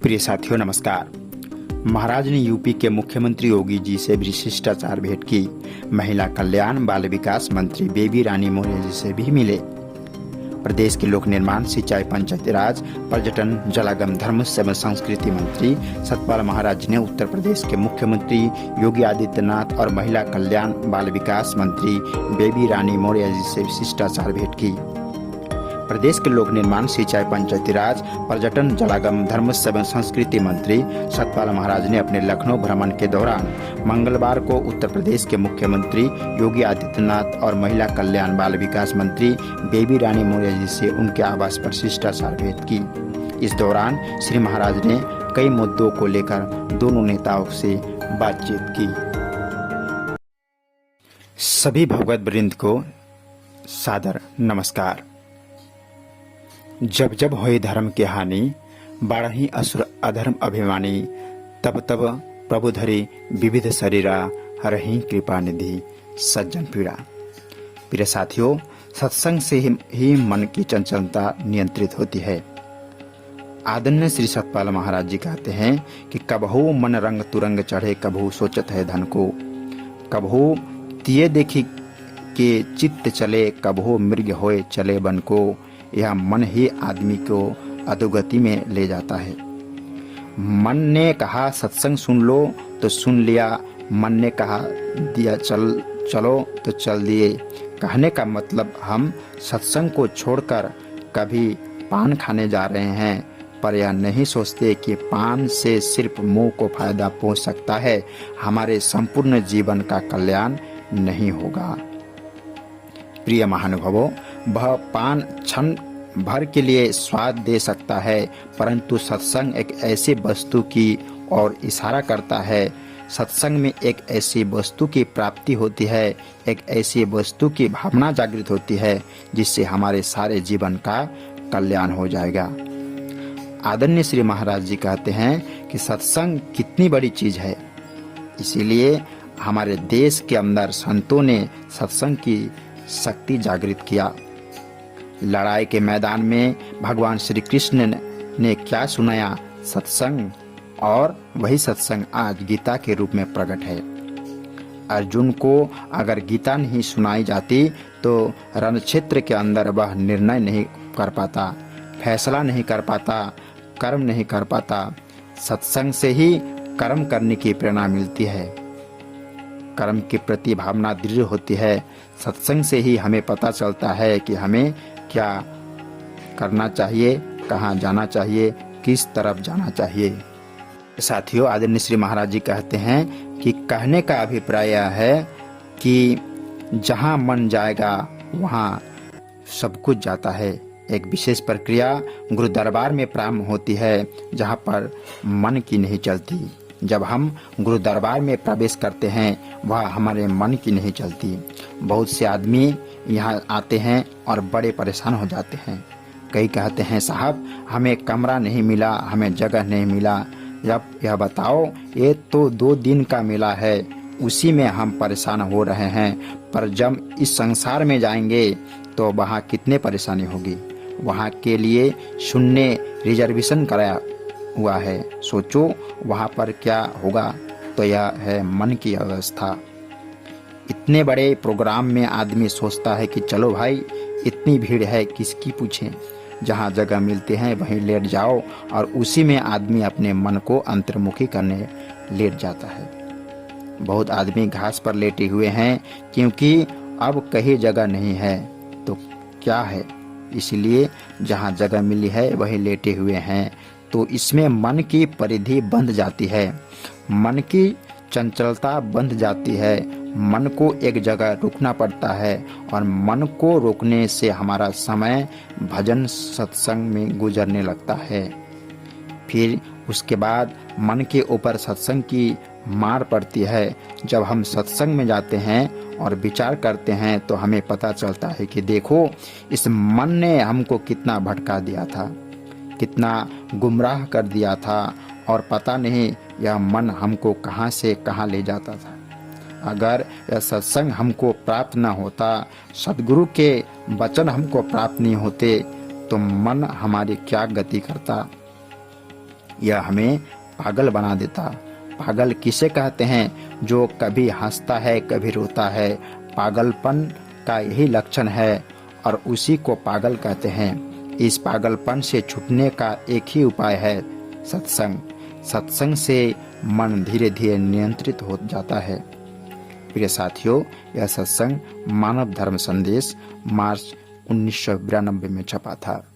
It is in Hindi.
प्रिय साथियों नमस्कार। महाराज ने यूपी के मुख्यमंत्री योगी जी से भी शिष्टाचार भेंट की। महिला कल्याण बाल विकास मंत्री बेबी रानी मौर्य जी से भी मिले। प्रदेश के लोक निर्माण, सिंचाई, पंचायती राज, पर्यटन, जलागम, धर्म एवं संस्कृति मंत्री सतपाल महाराज ने उत्तर प्रदेश के मुख्यमंत्री योगी आदित्यनाथ और महिला कल्याण बाल विकास मंत्री बेबी रानी मौर्य जी से शिष्टाचार भेंट की। प्रदेश के लोक निर्माण, सिंचाई, पंचायती राज, पर्यटन, जलागम, धर्म एवं संस्कृति मंत्री सतपाल महाराज ने अपने लखनऊ भ्रमण के दौरान मंगलवार को उत्तर प्रदेश के मुख्यमंत्री योगी आदित्यनाथ और महिला कल्याण बाल विकास मंत्री बेबी रानी मौर्य जी से उनके आवास पर शिष्टाचार भेंट की। इस दौरान श्री महाराज ने कई मुद्दों को लेकर दोनों नेताओं से बातचीत की। सभी भगवत वृंद को सादर नमस्कार। जब जब होए धर्म के हानि, बाढ़ही असुर अधर्म अभिमानी, तब तब प्रभु धरी विविध शरीरा, हरहि कृपा निधि सज्जन पीड़ा। प्रिय साथियों, सत्संग से ही मन की चंचलता नियंत्रित होती है। आदरणीय श्री सतपाल महाराज जी कहते हैं कि कबहू मन रंग तुरंग चढ़े, कबहू सोचत है धन को, कबहू तिये देखी के चित्त चले, कबहू मृग होए चले बन को। यह मन ही आदमी को अधोगति में ले जाता है। मन ने कहा सत्संग सुन लो तो सुन लिया, मन ने कहा दिया चलो तो चल दिए। कहने का मतलब हम सत्संग को छोड़कर कभी पान खाने जा रहे हैं, पर यह नहीं सोचते कि पान से सिर्फ मुंह को फायदा पहुंच सकता है, हमारे संपूर्ण जीवन का कल्याण नहीं होगा। प्रिय महानुभावों, वह पान क्षण भर के लिए स्वाद दे सकता है, परंतु सत्संग एक ऐसी वस्तु की ओर इशारा करता है। सत्संग में एक ऐसी वस्तु की प्राप्ति होती है, एक ऐसी वस्तु की भावना जागृत होती है जिससे हमारे सारे जीवन का कल्याण हो जाएगा। आदरणीय श्री महाराज जी कहते हैं कि सत्संग कितनी बड़ी चीज है। इसीलिए हमारे देश के अंदर संतों ने सत्संग की शक्ति जागृत किया। लड़ाई के मैदान में भगवान श्री कृष्ण ने क्या सुनाया? सत्संग, और वही सत्संग आज गीता के रूप में प्रकट है। अर्जुन को अगर गीता नहीं सुनाई जाती तो रणक्षेत्र के अंदर वह निर्णय नहीं कर पाता, फैसला नहीं कर पाता, कर्म नहीं कर पाता। सत्संग से ही कर्म करने की प्रेरणा मिलती है, कर्म के प्रति भावना दृढ़ होती है। सत्संग से ही हमें पता चलता है कि हमें क्या करना चाहिए, कहाँ जाना चाहिए, किस तरफ जाना चाहिए। साथियों, आदरणीय श्री महाराज जी कहते हैं कि कहने का अभिप्राय है कि जहाँ मन जाएगा वहाँ सब कुछ जाता है। एक विशेष प्रक्रिया गुरु दरबार में प्रारंभ होती है जहाँ पर मन की नहीं चलती। जब हम गुरु दरबार में प्रवेश करते हैं वह हमारे मन की नहीं चलती। बहुत से आदमी यहाँ आते हैं और बड़े परेशान हो जाते हैं। कई कहते हैं साहब हमें कमरा नहीं मिला, हमें जगह नहीं मिला। जब यह बताओ, ये तो 2 दिन का मेला है, उसी में हम परेशान हो रहे हैं, पर जब इस संसार में जाएंगे तो वहाँ कितने परेशानी होगी। वहाँ के लिए शून्य रिजर्वेशन कराया हुआ है, सोचो वहाँ पर क्या होगा। तो यह है मन की अवस्था। इतने बड़े प्रोग्राम में आदमी सोचता है कि चलो भाई इतनी भीड़ है किसकी पूछें, जहाँ जगह मिलते हैं वहीं लेट जाओ, और उसी में आदमी अपने मन को अंतर्मुखी करने लेट जाता है। बहुत आदमी घास पर लेटे हुए हैं क्योंकि अब कहीं जगह नहीं है तो क्या है, इसलिए जहाँ जगह मिली है वहीं लेटे हुए हैं। तो इसमें मन की परिधि बंध जाती है, मन की चंचलता बंध जाती है, मन को एक जगह रुकना पड़ता है, और मन को रोकने से हमारा समय भजन सत्संग में गुजरने लगता है। फिर उसके बाद मन के ऊपर सत्संग की मार पड़ती है। जब हम सत्संग में जाते हैं और विचार करते हैं तो हमें पता चलता है कि देखो इस मन ने हमको कितना भटका दिया था, कितना गुमराह कर दिया था, और पता नहीं यह मन हमको कहाँ से कहाँ ले जाता था। अगर यह सत्संग हमको प्राप्त न होता, सद्गुरु के वचन हमको प्राप्त नहीं होते, तो मन हमारी क्या गति करता। यह हमें पागल बना देता। पागल किसे कहते हैं? जो कभी हंसता है कभी रोता है। पागलपन का यही लक्षण है और उसी को पागल कहते हैं। इस पागलपन से छूटने का एक ही उपाय है, सत्संग। सत्संग से मन धीरे धीरे नियंत्रित हो जाता है। प्रिय साथियों, यह सत्संग मानव धर्म संदेश मार्च 1992 में छपा था।